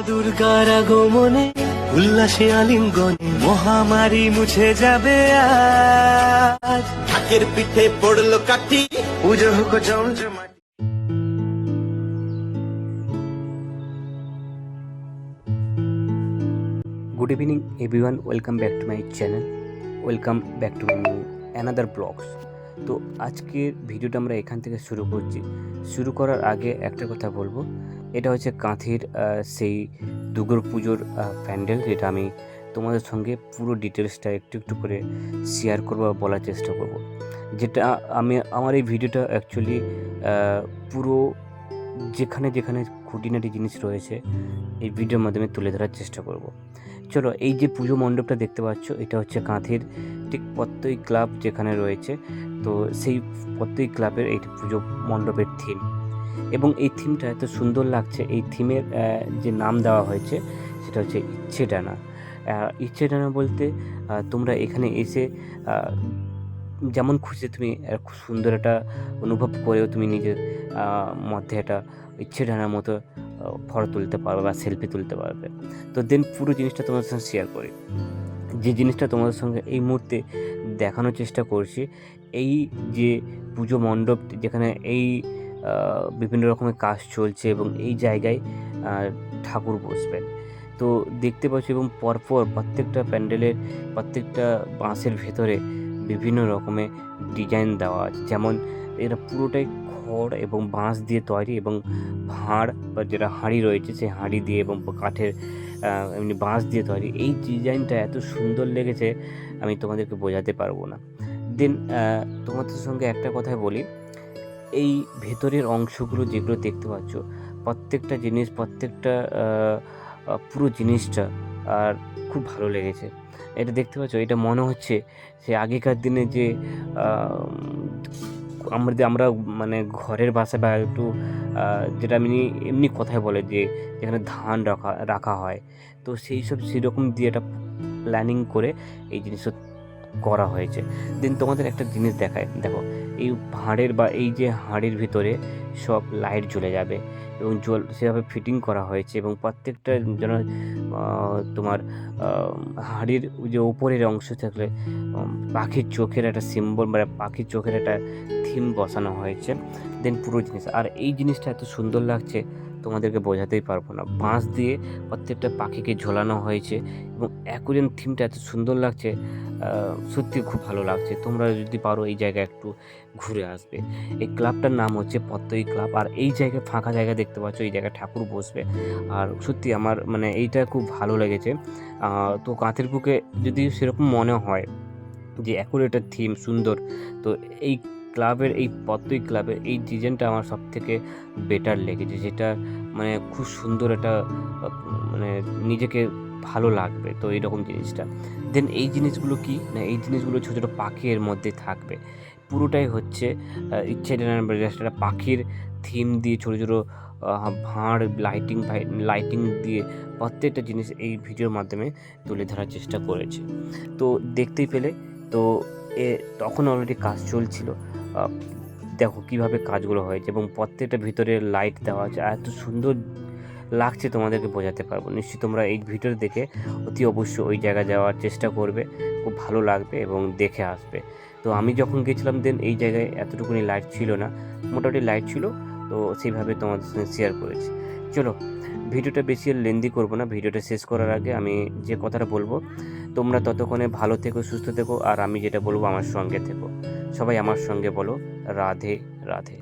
দুর্গার আগমনে উল্লাসে আলিঙ্গনে মহামারী মুছে যাবে আজ। ঢাকের পিঠে পড়লো কাঠি, পুজো হোক জমজমাটি। Good evening everyone, welcome back to my channel, welcome back to my new another blogs. তো আজকের ভিডিওটা আমরা এখান থেকে শুরু করছি। শুরু করার আগে একটা কথা বলবো, এটা হচ্ছে কাঁথির সেই দুর্গাপুজোর প্যান্ডেল, যেটা আমি তোমাদের সঙ্গে পুরো ডিটেলসটা একটু একটু করে শেয়ার করবো বা বলার চেষ্টা করব। যেটা আমার এই ভিডিওটা অ্যাকচুয়ালি পুরো যেখানে যেখানে খুঁটিনাটি জিনিস রয়েছে এই ভিডিওর মাধ্যমে তুলে ধরার চেষ্টা করব। চলো, এই যে পুজো মণ্ডপটা দেখতে পাচ্ছ, এটা হচ্ছে কাঁথির ঠিক পত্তই ক্লাব যেখানে রয়েছে, তো সেই পত্তই ক্লাবের এই পুজো মণ্ডপের থিম। এবং এই থিমটা এত সুন্দর লাগছে, এই থিমের যে নাম দেওয়া হয়েছে সেটা হচ্ছে ইচ্ছে ডানা। ইচ্ছে ডানা বলতে তোমরা এখানে এসে যেমন খুশি তুমি খুব সুন্দর একটা অনুভব করেও তুমি নিজের মধ্যে একটা ইচ্ছে ডানার মতো ফটো তুলতে পারবে বা সেলফি তুলতে পারবে। তো দেন পুরো জিনিসটা তোমাদের সঙ্গে শেয়ার করি। যে জিনিসটা তোমাদের সঙ্গে এই মুহূর্তে দেখানোর চেষ্টা করছি, এই যে পুজো মণ্ডপ যেখানে এই বিভিন্ন রকমের কাজ চলছে এবং এই জায়গায় ঠাকুর বসবেন, তো দেখতে পাচ্ছি। এবং পরপর প্রত্যেকটা প্যান্ডেলের প্রত্যেকটা বাঁশের ভেতরে বিভিন্ন রকমের ডিজাইন দেওয়া আছে। যেমন এরা পুরোটাই খড় এবং বাঁশ দিয়ে তৈরি, এবং ভাঁড় বা যেটা হাঁড়ি রয়েছে সেই হাঁড়ি দিয়ে এবং কাঠের এমনি বাঁশ দিয়ে তৈরি। এই ডিজাইনটা এত সুন্দর লেগেছে আমি তোমাদেরকে বোঝাতে পারবো না। দেন তোমাদের সঙ্গে একটা কথাই বলি, এই ভেতরের অংশগুলো যেগুলো দেখতে পাচ্ছ, প্রত্যেকটা জিনিস, প্রত্যেকটা পুরো জিনিসটা আর খুব ভালো লেগেছে। এটা দেখতে পাচ্ছ, এটা মনে হচ্ছে সে আগেকার দিনে যে আমরা মানে ঘরের বাসা বা একটু যেটা এমনি কথায় বলে যে যেখানে ধান রাখা হয়, তো সেরকম দিয়ে একটা প্ল্যানিং করে এই জিনিসটা করা হয়েছে। দেন তোমাদের একটা জিনিস দেখায়, দেখো এই ভাঁড়ের বা এই যে হাঁড়ির ভিতরে সব লাইট জ্বলে যাবে এবং সেভাবে ফিটিং করা হয়েছে। এবং প্রত্যেকটা যেন তোমার হাঁড়ির যে ওপরের অংশ থাকলে পাখির চোখের একটা সিম্বল, মানে পাখির চোখের একটা থিম বসানো হয়েছে। দেন পুরো জিনিস, আর এই জিনিসটা এত সুন্দর লাগছে তোমাদেরকে বোঝাতেই পারবো না। বাঁশ দিয়ে প্রত্যেকটা পাখিকে ঝোলানো হয়েছে এবং অ্যাকোয়ারিয়াম থিমটা এত সুন্দর লাগছে, সত্যি খুব ভালো লাগছে। তোমরা যদি পারো এই জায়গায় একটু ঘুরে আসবে। এই ক্লাবটার নাম হচ্ছে পত্তই ক্লাব। আর এই জায়গায় ফাঁকা জায়গা দেখতে পাচ্ছ, এই জায়গায় ঠাকুর বসবে। আর সত্যি আমার মানে এইটা খুব ভালো লেগেছে। তো কাঁথের বুকে যদি সেরকম মনে হয় যে অ্যাকুরেট থিম সুন্দর, তো এই ক্লাবের এই পত্তই ক্লাবের এই ডিজাইনটা আমার সব থেকে বেটার লেগেছে, যেটা মানে খুব সুন্দর একটা মানে নিজেকে ভালো লাগবে। তো এইরকম জিনিসটা। দেন এই জিনিসগুলো কি না, এই জিনিসগুলো ছোটো ছোটো পাখি এর মধ্যে থাকবে। পুরোটাই হচ্ছে ইচ্ছে একটা পাখির থিম দিয়ে ছোটো ছোটো ভাঁড় লাইটিং দিয়ে প্রত্যেকটা জিনিস এই ভিডিওর মাধ্যমে তুলে ধরার চেষ্টা করেছে। তো দেখতেই পেলে। তো তখন অলরেডি কাজ চলছিল। দেখো কীভাবে কাজগুলো হয়েছে এবং প্রত্যেকটা ভিতরে লাইট দেওয়া আছে, এত সুন্দর লাগছে তোমাদেরকে বোঝাতে পারবো। নিশ্চয়ই তোমরা এই ভিডিও দেখে অতি অবশ্যই ওই জায়গায় যাওয়ার চেষ্টা করবে, খুব ভালো লাগবে এবং দেখে আসবে। তো আমি যখন গেছিলাম দেন এই জায়গায় এতটুকুনি লাইট ছিল না, মোটামুটি লাইট ছিল, তো সেইভাবে তোমাদের সঙ্গে শেয়ার করেছি। চলো, ভিডিওটা বেশি লেন্দি করবো না। ভিডিওটা শেষ করার আগে আমি যে কথাটা বলবো, তোমরা ততক্ষণে ভালো থেকো, সুস্থ থেকো, আর আমি যেটা বলবো আমার সঙ্গে থেকো। সবাই আমার সঙ্গে বলো, রাধে রাধে।